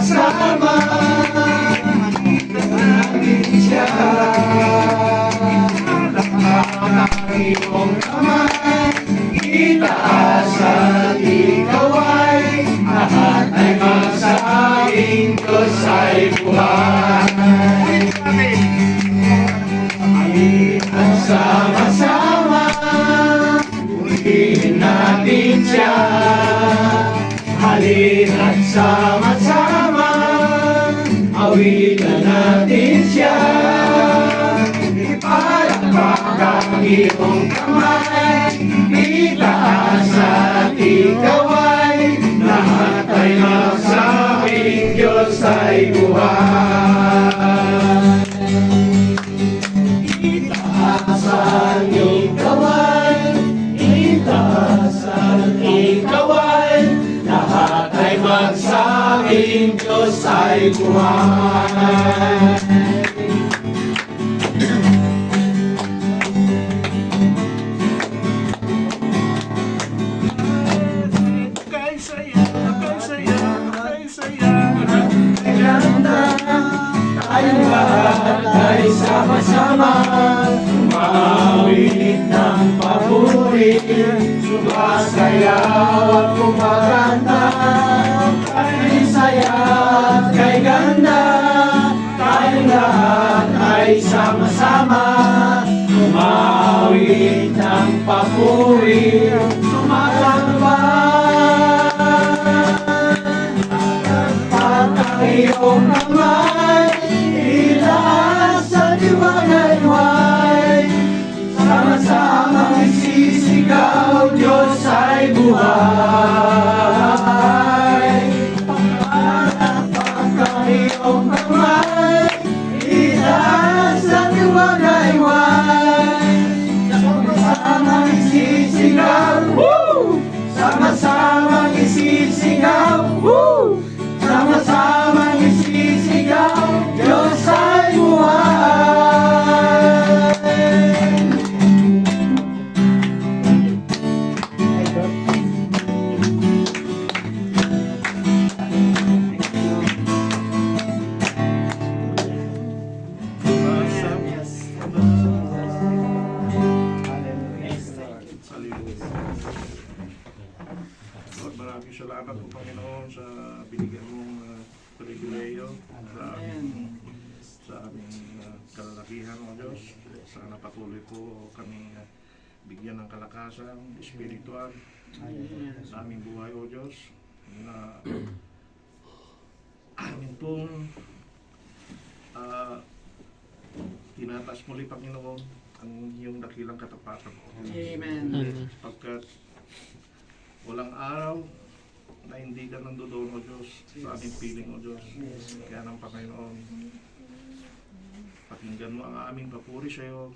sama-sama natin siya. Lahat ng iyong kamay itaas at ikaw ay lahat ay masabing Diyos ay buhay. At sama-sama purihin natin siya. Halina't sama-sama awitan natin siya. Ipalakpak ang iyong kamay itaas at ikaw ay lahat ay masabing Diyos ay buhay. Itaas ang iyong kamay, itaas ang ikaw ay lahat ay magsabing Diyos ay buhay. Tayong lahat ay sama-sama umawit ng papuri, sumasayaw at kumakanta. Kay saya at kay ganda, tayong lahat ay sama-sama umawit ng papuri, sumasamba. At iyong kamay itaas at iwanay-way, sama-sama isisigaw, Diyos ay buhay. At iyong kamay itaas at iwanay-way, sama-sama isisigaw, sama-sama isisigaw, sama-sama isisigaw, Diyos ay buhay. Lord, maraming salamat po Panginoon sa binigyan mong pribileyo sa aming kalalakihan, O Diyos. Sana patuloy po kami bigyan ng kalakasan espiritual sa aming buhay, O Diyos, na amin pong tinataas muli, Panginoon, ang iyong dakilang katapatan, O Diyos. Amen. Pagkat walang araw na hindi ka nandoon, O Diyos, sa aming piling, O Diyos. Kaya ng Panginoon, pakinggan mo ang aming papuri sa iyo,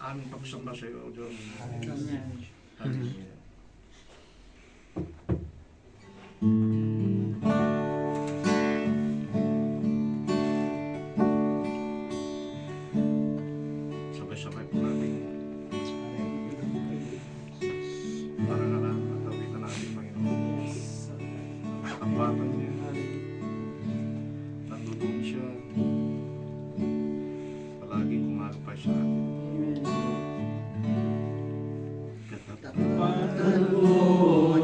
aming pagsamba sa iyo, O Diyos. Hallelujah. Sabay-sabay po natin para na lang natawid na natin, Panginoon. Katapatan niya, nandoon siya, palaging kumagpay sa atin. Katapatan mo,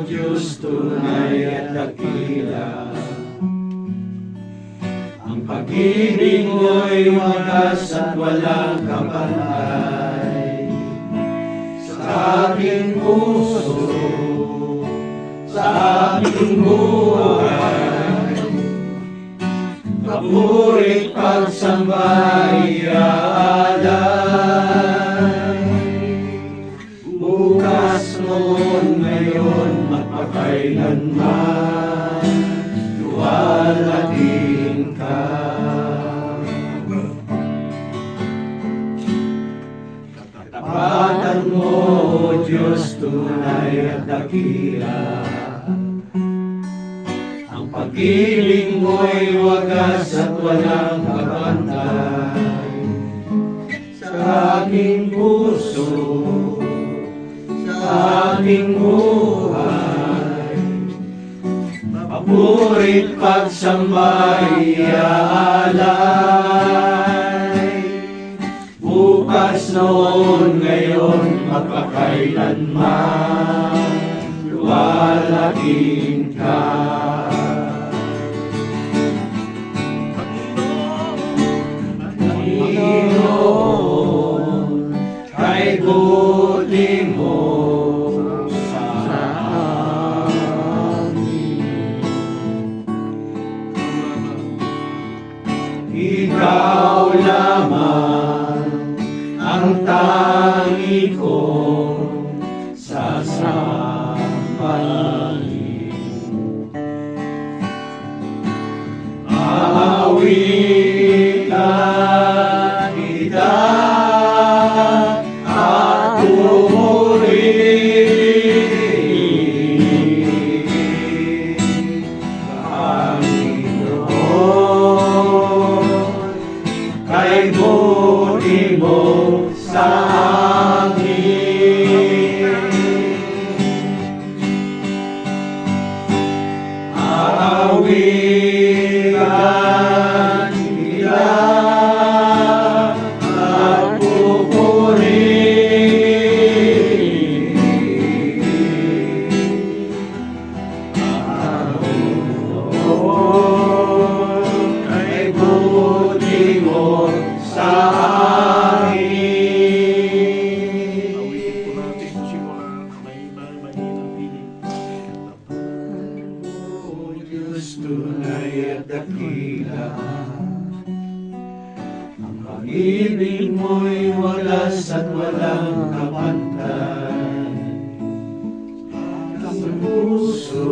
Diyos, tunay at dakila. Ang pag-ibig mo'y wagas at walang kapantay. Sa aking puso, sa aking buhay, kapurit pagsambay alay. Bukas, noon, ngayon, magpakailanman, luwalhatin ka. Katapatan mo, Diyos, tunay at dakila. Ang pag-ibig mo'y wagas at walang kabantay. Sa aking puso, sa aking buhay, papuri Purit pagsambay alay, bukas noon ngayon magpakailanman, luwalhatin ka. Panginoon, kay buti mo sa amin. Ikaw lamang ang tangi kong sasambahin. Aawitan kita at pupurihin, Panginoon, kay buti mo sa amin. Aawitan kita at pupurihin, Panginoon, kay buti mo sa amin. Awitin po natin simula may mahirap piling. O Diyos, tunay at dakila, ang pag-ibig mo'y walas at walang kapantay. Ang puso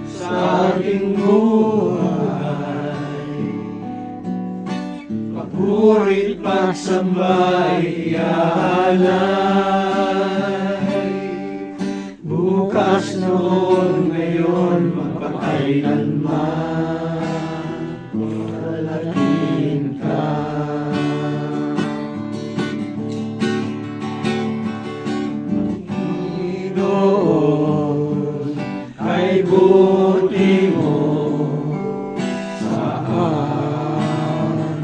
sa ating buhay, papurit pagsambay alay, bukas noon ngayon magpakailanman, luwalhatin ka. Panginoon, kay buti mo sa amin.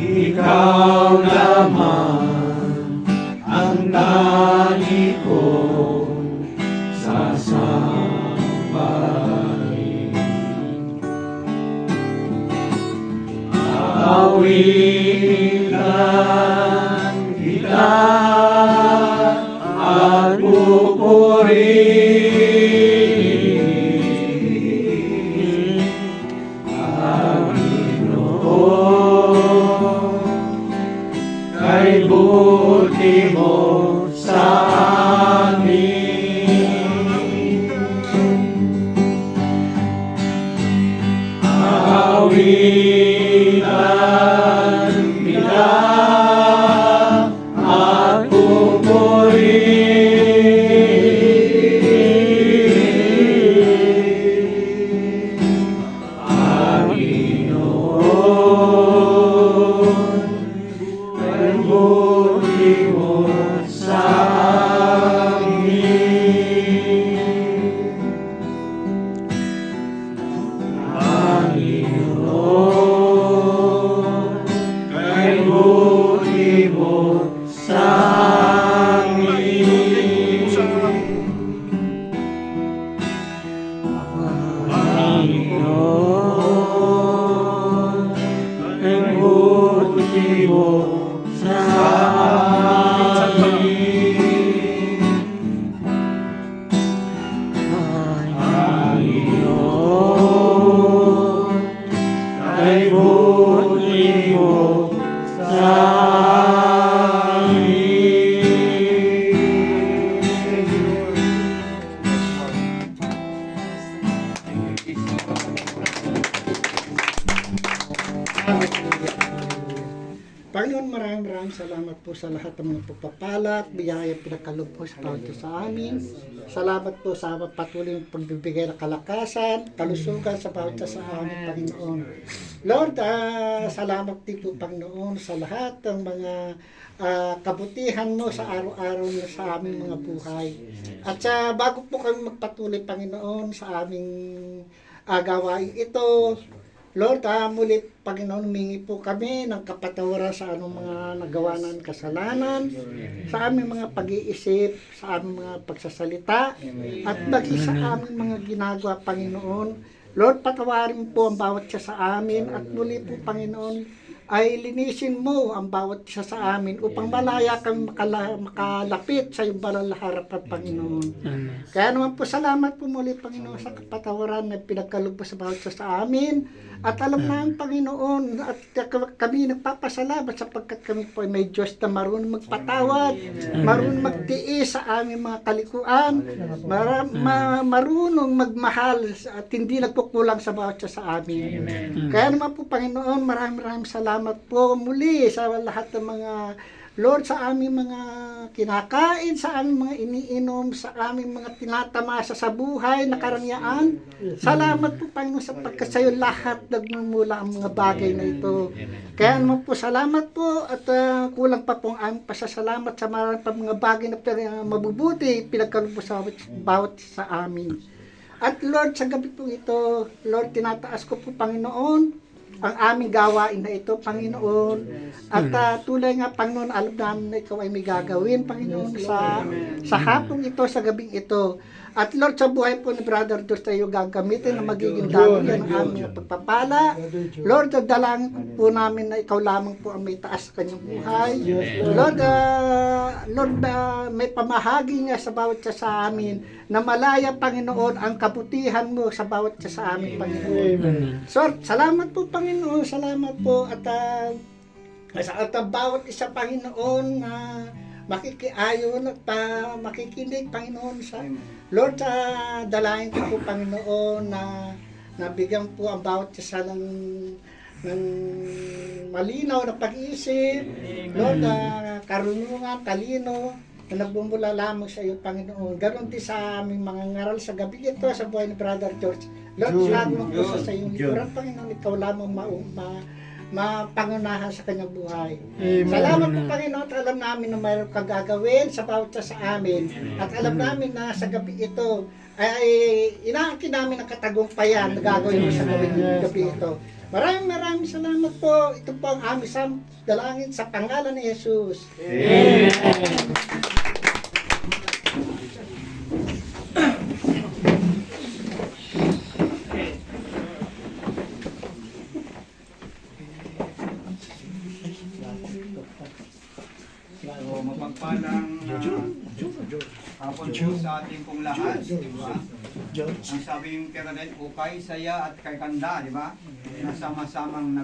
Ikaw lamang ang tangi kong sasambahin. Aawitan kita at pupurihin, Panginoon, kay buti mo sa amin. Aawitan kita at pupurihin, Panginoon, kay buti mo sa po sa lahat ng mga pagpapala at biyaya pinagkaloob po sa bawat isa sa amin. Salamat po sa patuloy ng pagbibigay ng kalakasan, kalusugan sa bawat isa sa amin, Panginoon. Lord, salamat din po, Panginoon, sa lahat ng mga kabutihan mo sa araw-araw na sa aming mga buhay. At bago po kami magpatuloy, Panginoon, sa aming gawain ito, Lord, muli, Panginoon, humingi po kami ng kapatawaran sa anong mga nagawa ng kasalanan, sa aming mga pag-iisip, sa aming mga pagsasalita, at maging sa aming mga ginagawa, Panginoon. Lord, patawarin po ang bawat isa sa amin, at muli po, Panginoon, ay linisin mo ang bawat isa sa amin upang malaya kami makalapit sa iyong banal na harapan, Panginoon. Kaya naman po, salamat po muli, Panginoon, sa kapatawaran na pinagkaloob sa bawat isa sa amin. At alam namin, Panginoon, at kami nagpapasalamat sapagkat kami po ay may Diyos na marunong magpatawad, marunong magtiis sa aming mga kalikuan, marunong magmahal at hindi nagkukulang sa bawat isa sa amin. Kaya naman po, Panginoon, maraming salamat po muli sa lahat ng mga Lord, sa aming mga kinakain, sa aming mga iniinom, sa aming mga tinatamasa sa buhay na karangyaan. Salamat po, Panginoon, sapagkat sa iyo lahat nagmumula ang mga bagay na ito. Kaya naman po, salamat po at kulang pa po ang aming pasasalamat sa marami pa mga bagay na mabubuti pinagkaroon po sa bawat sa amin. At Lord, sa gabi po ito, Lord, tinataas ko po, Panginoon, ang aming gawain na ito, Panginoon. At tulay nga, Panginoon, alam namin na ikaw ay may gagawin, Panginoon, sa hapong ito, sa gabing ito. At Lord, sa buhay po ni Brother Dos tayo gagamitin na magiging dami yan ang aming pagpapala. Lord, dalangin po namin na ikaw lamang po ang may taas sa kanyang buhay. Lord, may pamahagi nga sa bawat isa sa amin na malaya, Panginoon, ang kabutihan mo sa bawat isa sa amin, Panginoon. So, salamat po, Panginoon. Salamat po. At ang bawat isa, Panginoon, na makikiayon at makikinig, Panginoon, sa Lord, dalangin ko po, Panginoon, na nabigyan po ang bawat isa ng malinaw na pag-iisip, Lord, karunungan, talino, na nagbumula lamang sa iyo, Panginoon. Ganon din sa aming mga ngaral sa gabi ito, sa buhay ni Brother George. Lord, lamang po sa iyong likuran, Panginoon, ikaw lamang mapangunahan sa kanyang buhay. Salamat po, Panginoon, at alam namin na mayroon kang gagawin sa bawat isa sa amin. At alam namin na sa gabi ito ay inaangkin namin ang katagumpayan na gagawin mo sa gabi ito. Maraming salamat po. Ito po ang aming dalangin sa pangalan ni Jesus. Amen. So, mapagpalang hapon po sa ating pong lahat, di ba? Ang sabi yung kay Ranel, ukay, saya at kay Kanda, di ba? Na sama-samang